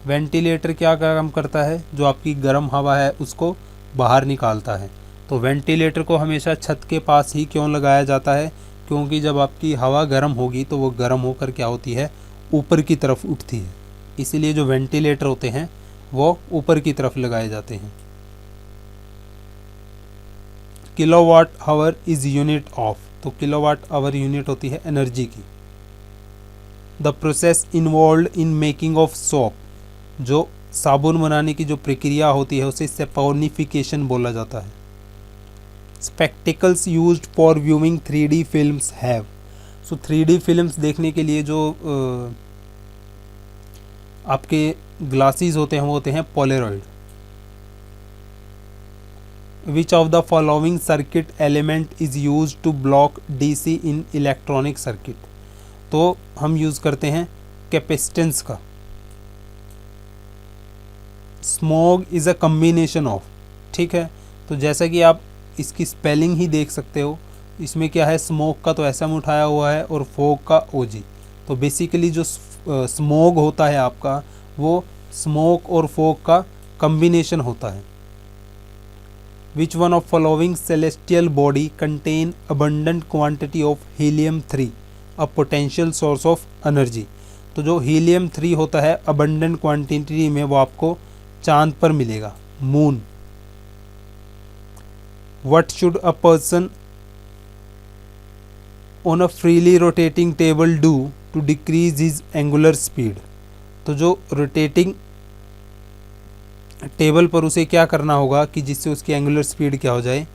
A: ventilator क्या काम करता है? जो आपकी गर्म हवा है उसको बाहर निकालता है। तो वेंटिलेटर को हमेशा छत के पास ही क्यों लगाया जाता है? क्योंकि जब आपकी हवा गर्म होगी तो वो गर्म होकर क्या होती है? ऊपर की तरफ उठती है। इसीलिए जो वेंटिलेटर होते हैं वो ऊपर की तरफ लगाए जाते हैं। Kilowatt hour is unit of, तो किलोवाट आवर यूनिट होती है एनर्जी की। The process involve in making of soap, जो साबुन बनाने की जो प्रक्रिया होती है उसे सैपोनिफिकेशन बोला जाता है। Spectacles used for viewing 3D films have, so 3D films देखने के लिए जो आपके ग्लासेस होते हैं वो होते हैं polaroid. Which of the following circuit element is use to block DC in electronic circuit, तो हम यूज़ करते हैं कैपेसिटेंस का। Smog is a combination of, ठीक है, तो जैसा कि आप इसकी स्पेलिंग ही देख सकते हो, इसमें क्या है? स्मोक का तो SM उठाया हुआ है और फोग का OG, तो बेसिकली जो स्मोग होता है आपका वो स्मोक और फोग का कम्बिनेशन होता है। विच one of following celestial body contain abundant quantity of helium-3 a potential source of energy, तो जो हीलियम-3 होता है अबंडेंट क्वांटिटी में वो आपको चांद पर मिलेगा, moon. What should a person on a freely rotating table do to decrease his angular speed, तो जो रोटेटिंग टेबल पर उसे क्या करना होगा कि जिससे उसकी एंगुलर स्पीड क्या हो जाए?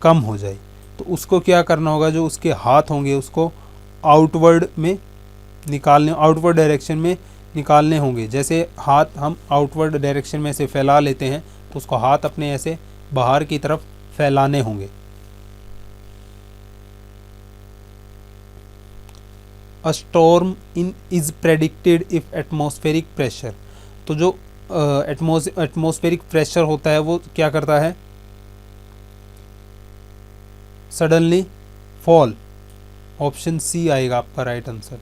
A: कम हो जाए। तो उसको क्या करना होगा? जो उसके हाथ होंगे उसको आउटवर्ड में निकालने, आउटवर्ड डायरेक्शन में निकालने होंगे। जैसे हाथ हम आउटवर्ड डायरेक्शन में से फैला लेते हैं तो उसको हाथ अपने ऐसे बाहर की तरफ फैलाने होंगे। अ storm in is predicted if atmospheric pressure, तो जो एटमॉस्फेरिक प्रेशर होता है वो क्या करता है? Suddenly fall. ऑप्शन C आएगा आपका right answer.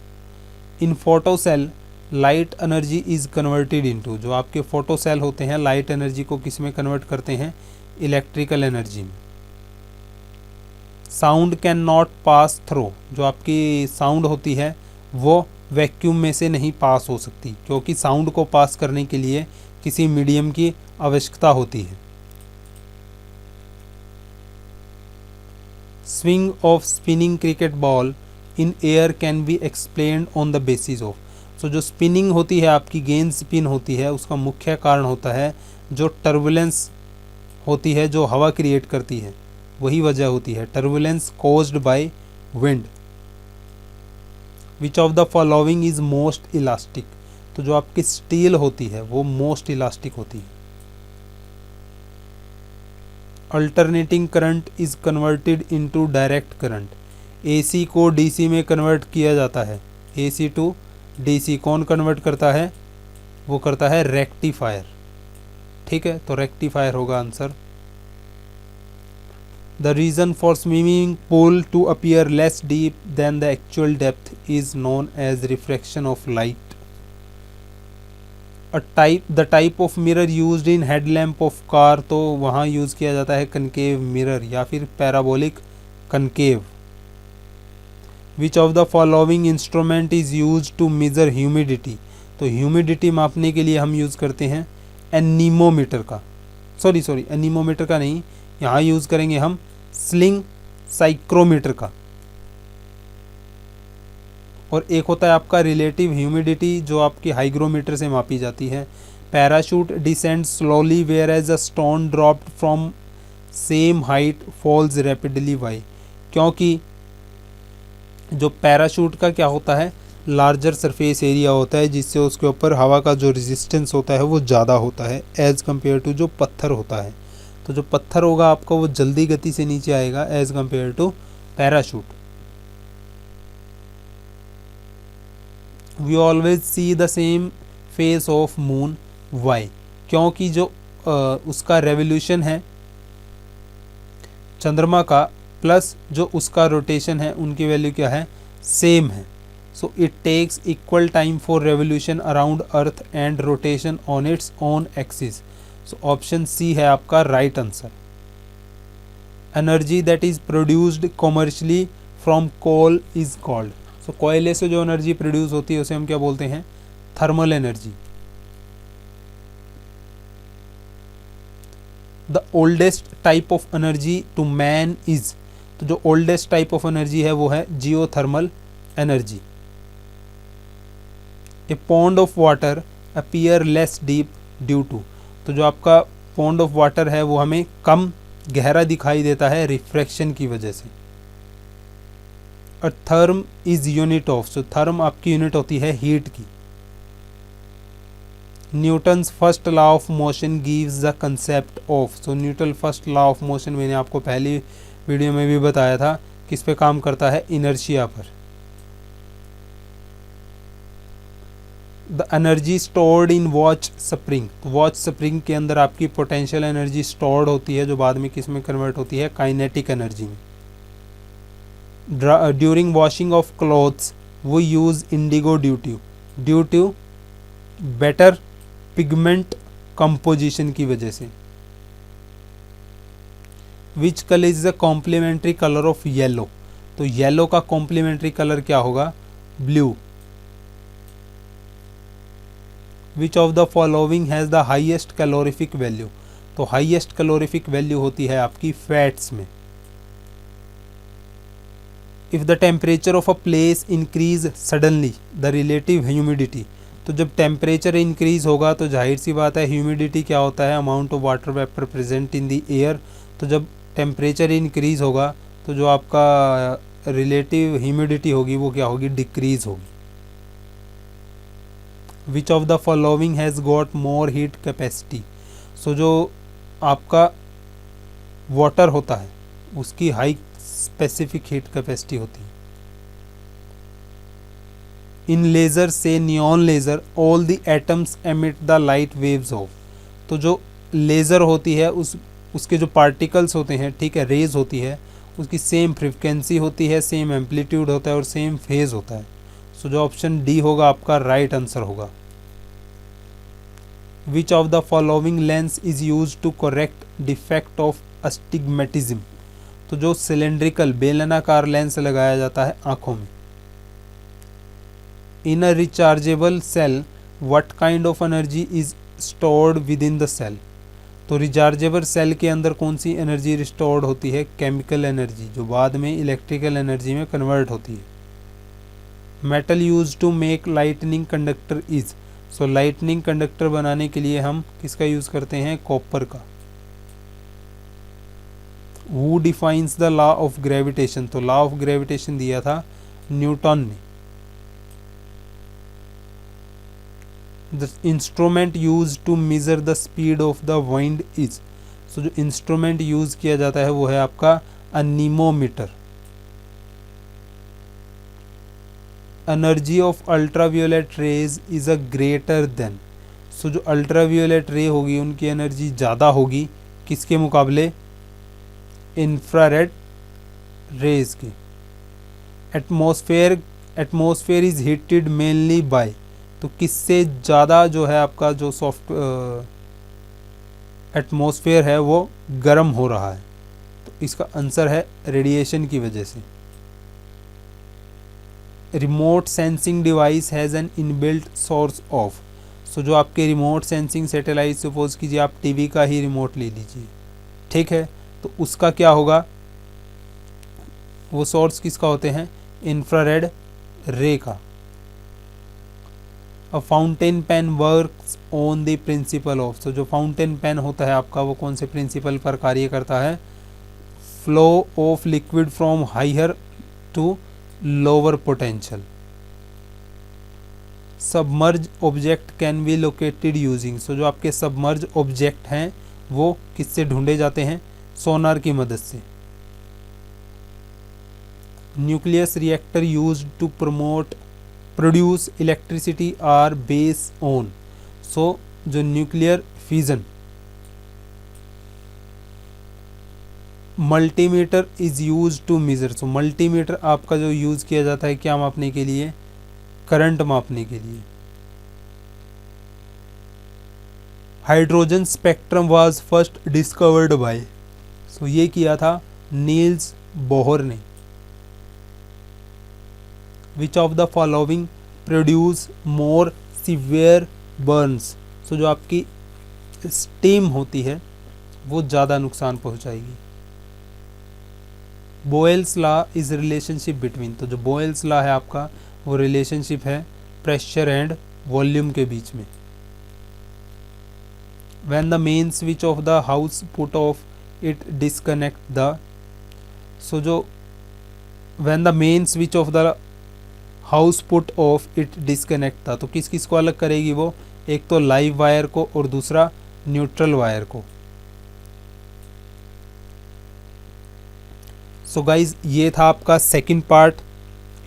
A: In photo cell light energy is converted into, जो आपके फोटो सेल होते हैं लाइट एनर्जी को किस में कन्वर्ट करते हैं? इलेक्ट्रिकल एनर्जी में। Sound can not pass through, जो आपकी साउंड होती है वो वैक्यूम में से नहीं पास हो सकती, क्योंकि साउंड को पास करने के लिए किसी मीडियम की आवश्यकता होती है। Swing of spinning cricket ball in air can be explained on the basis of, so जो स्पिनिंग होती है आपकी गेंद स्पिन होती है उसका मुख्य कारण होता है जो टर्बुलेंस होती है, जो हवा क्रिएट करती है, वही वजह होती है turbulence caused by wind. Which of the following is most elastic, तो जो आपकी स्टील होती है वो मोस्ट इलास्टिक होती है। Alternating current is converted into direct current, AC को DC में कन्वर्ट किया जाता है। AC टू DC कौन कन्वर्ट करता है? वो करता है रेक्टिफायर, ठीक है, तो रेक्टिफायर होगा answer. The reason for swimming pool to appear less deep than the actual depth is known as refraction of light. The type of mirror used in headlamp of car, तो वहाँ use किया जाता है concave mirror या फिर parabolic concave. Which of the following instrument is use to measure humidity. तो humidity मापने के लिए हम यूज़ करते हैं एनीमोमीटर का, सॉरी एनीमोमीटर का नहीं, यहाँ यूज़ करेंगे हम स्लिंग साइक्रोमीटर का। और एक होता है आपका रिलेटिव ह्यूमिडिटी जो आपकी हाइग्रोमीटर से मापी जाती है। Parachute descend slowly whereas a stone dropped from same height falls rapidly. Why? क्योंकि जो पैराशूट का क्या होता है, लार्जर सरफेस एरिया होता है जिससे उसके ऊपर हवा का जो रेजिस्टेंस होता है वो ज़्यादा होता है एज़ कम्पेयर टू जो पत्थर होता है। तो जो पत्थर होगा आपका वो जल्दी गति से नीचे आएगा as compare to parachute. We always see the same face of moon. Why? क्योंकि जो उसका रेवोल्यूशन है चंद्रमा का प्लस जो उसका रोटेशन है उनकी वैल्यू क्या है, सेम है। So it takes equal time for revolution around earth and rotation on its own axis. So option C है आपका right answer. Energy that is produced commercially from coal is called. So कोयले से जो energy produce होती है उसे हम क्या बोलते हैं, thermal energy. The oldest type of energy to man is. तो जो ओल्डेस्ट टाइप ऑफ एनर्जी है वो है geothermal energy. A pond of water appear less deep due to. तो जो आपका पॉन्ड ऑफ वाटर है वो हमें कम गहरा दिखाई देता है रिफ्रैक्शन की वजह से। और therm is unit of. So therm आपकी यूनिट होती है हीट की। Newton's first law of motion gives the concept of. So Newton first law of motion मैंने आपको पहली वीडियो में भी बताया था किस पे काम करता है, इनर्शिया पर। The energy stored in watch spring. Watch spring के अंदर आपकी पोटेंशियल एनर्जी स्टोर्ड होती है जो बाद में किस में कन्वर्ट होती है, काइनेटिक एनर्जी में। ड्यूरिंग वॉशिंग ऑफ क्लॉथ्स वो use indigo due to better pigment composition की वजह से। Which colour is the complementary colour of yellow. तो येलो का कॉम्प्लीमेंट्री कलर क्या होगा, blue. Which of the following has the highest calorific value. तो highest calorific value होती है आपकी फैट्स में। If the temperature of a place increase suddenly the relative humidity. तो जब टेम्परेचर इंक्रीज होगा तो जाहिर सी बात है ह्यूमिडिटी क्या होता है, amount of water vapour present in the air. तो जब टेम्परेचर इंक्रीज होगा तो जो आपका रिलेटिव ह्यूमिडिटी होगी वो क्या होगी, डिक्रीज होगी। Which of the following has got more heat capacity. So जो आपका वाटर होता है उसकी हाई स्पेसिफिक हीट कैपेसिटी होती है। इन लेज़र से neon laser all the atoms emit the light waves of. तो जो लेज़र होती है उसके जो पार्टिकल्स होते हैं, ठीक है, रेज होती है, उसकी सेम फ्रिक्वेंसी होती है, सेम एम्पलीट्यूड होता है और सेम फेज होता है। सो जो ऑप्शन डी होगा आपका राइट आंसर होगा। Which of the following lens is use to correct defect of astigmatism. तो जो सिलेंड्रिकल बेलनाकार लेंस लगाया जाता है आंखों में। In a rechargeable cell what kind of energy is stored within the cell. तो रिचार्जेबल सेल के अंदर कौन सी एनर्जी रिस्टोर्ड होती है, केमिकल एनर्जी, जो बाद में इलेक्ट्रिकल एनर्जी में कन्वर्ट होती है। Metal use to make lightning conductor is. So lightning conductor बनाने के लिए हम किसका यूज करते हैं, कॉपर का। Who defines the law of gravitation. तो लॉ ऑफ ग्रेविटेशन दिया था न्यूटन ने। The instrument use to measure the speed of the wind is. So जो इंस्ट्रूमेंट यूज किया जाता है वो है आपका anemometer. Energy of ultraviolet rays is a greater than. So जो अल्ट्रावियोलेट रे होगी उनकी एनर्जी ज़्यादा होगी किसके मुकाबले, इंफ्रारेड रेज के। Atmosphere is heated mainly by. तो किससे ज़्यादा जो है आपका जो एटमॉस्फेयर है वो गर्म हो रहा है। तो इसका आंसर है रेडिएशन की वजह से। Remote sensing device has an inbuilt source of. So जो आपके रिमोट सेंसिंग सैटेलाइट, सपोज कीजिए आप टीवी का ही रिमोट ले लीजिए, ठीक है, तो उसका क्या होगा, वो सोर्स किसका होते हैं, इंफ्रारेड रे का। A fountain pen works on the principle of. तो जो फाउंटेन पेन होता है आपका, वो कौन से प्रिंसिपल पर कार्य करता है, flow of liquid from higher to lower potential. Submerge object can be located using. So जो आपके सबमर्ज ऑब्जेक्ट हैं वो किससे ढूंढे जाते हैं, सोनार की मदद से। Nucleus reactor used to produce electricity are base on. So जो nuclear fission, multimeter is use to measure. So multimeter आपका जो यूज किया जाता है क्या मापने के लिए, करंट मापने के लिए। Hydrogen spectrum was first discovered by. So ये किया था नील्स बोहर ने। Which of the following produce more severe burns. So जो आपकी स्टीम होती है वो ज़्यादा नुकसान पहुंचाएगी। Boyle's law is relationship between. तो जो बोयल्स लॉ है आपका, वो रिलेशनशिप है प्रेशर एंड वॉल्यूम के बीच में। When the main switch of the house put off it disconnect the. So जो when the main switch of the house put off it disconnect था, तो किस किस को अलग करेगी वो, एक तो लाइव वायर को और दूसरा न्यूट्रल वायर को। सो गाइज ये था आपका second part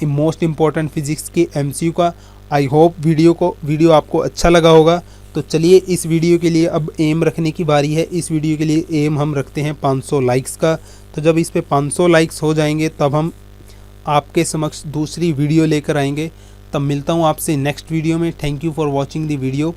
A: most important physics के एमसीक्यू का। आई होप वीडियो आपको अच्छा लगा होगा। तो चलिए इस वीडियो के लिए अब एम रखने की बारी है। इस वीडियो के लिए एम हम रखते हैं 500 लाइक्स का। तो जब इस पे 500 लाइक्स हो जाएंगे तब हम आपके समक्ष दूसरी वीडियो लेकर आएंगे। तब मिलता हूँ आपसे नेक्स्ट वीडियो में। Thank you for watching the video.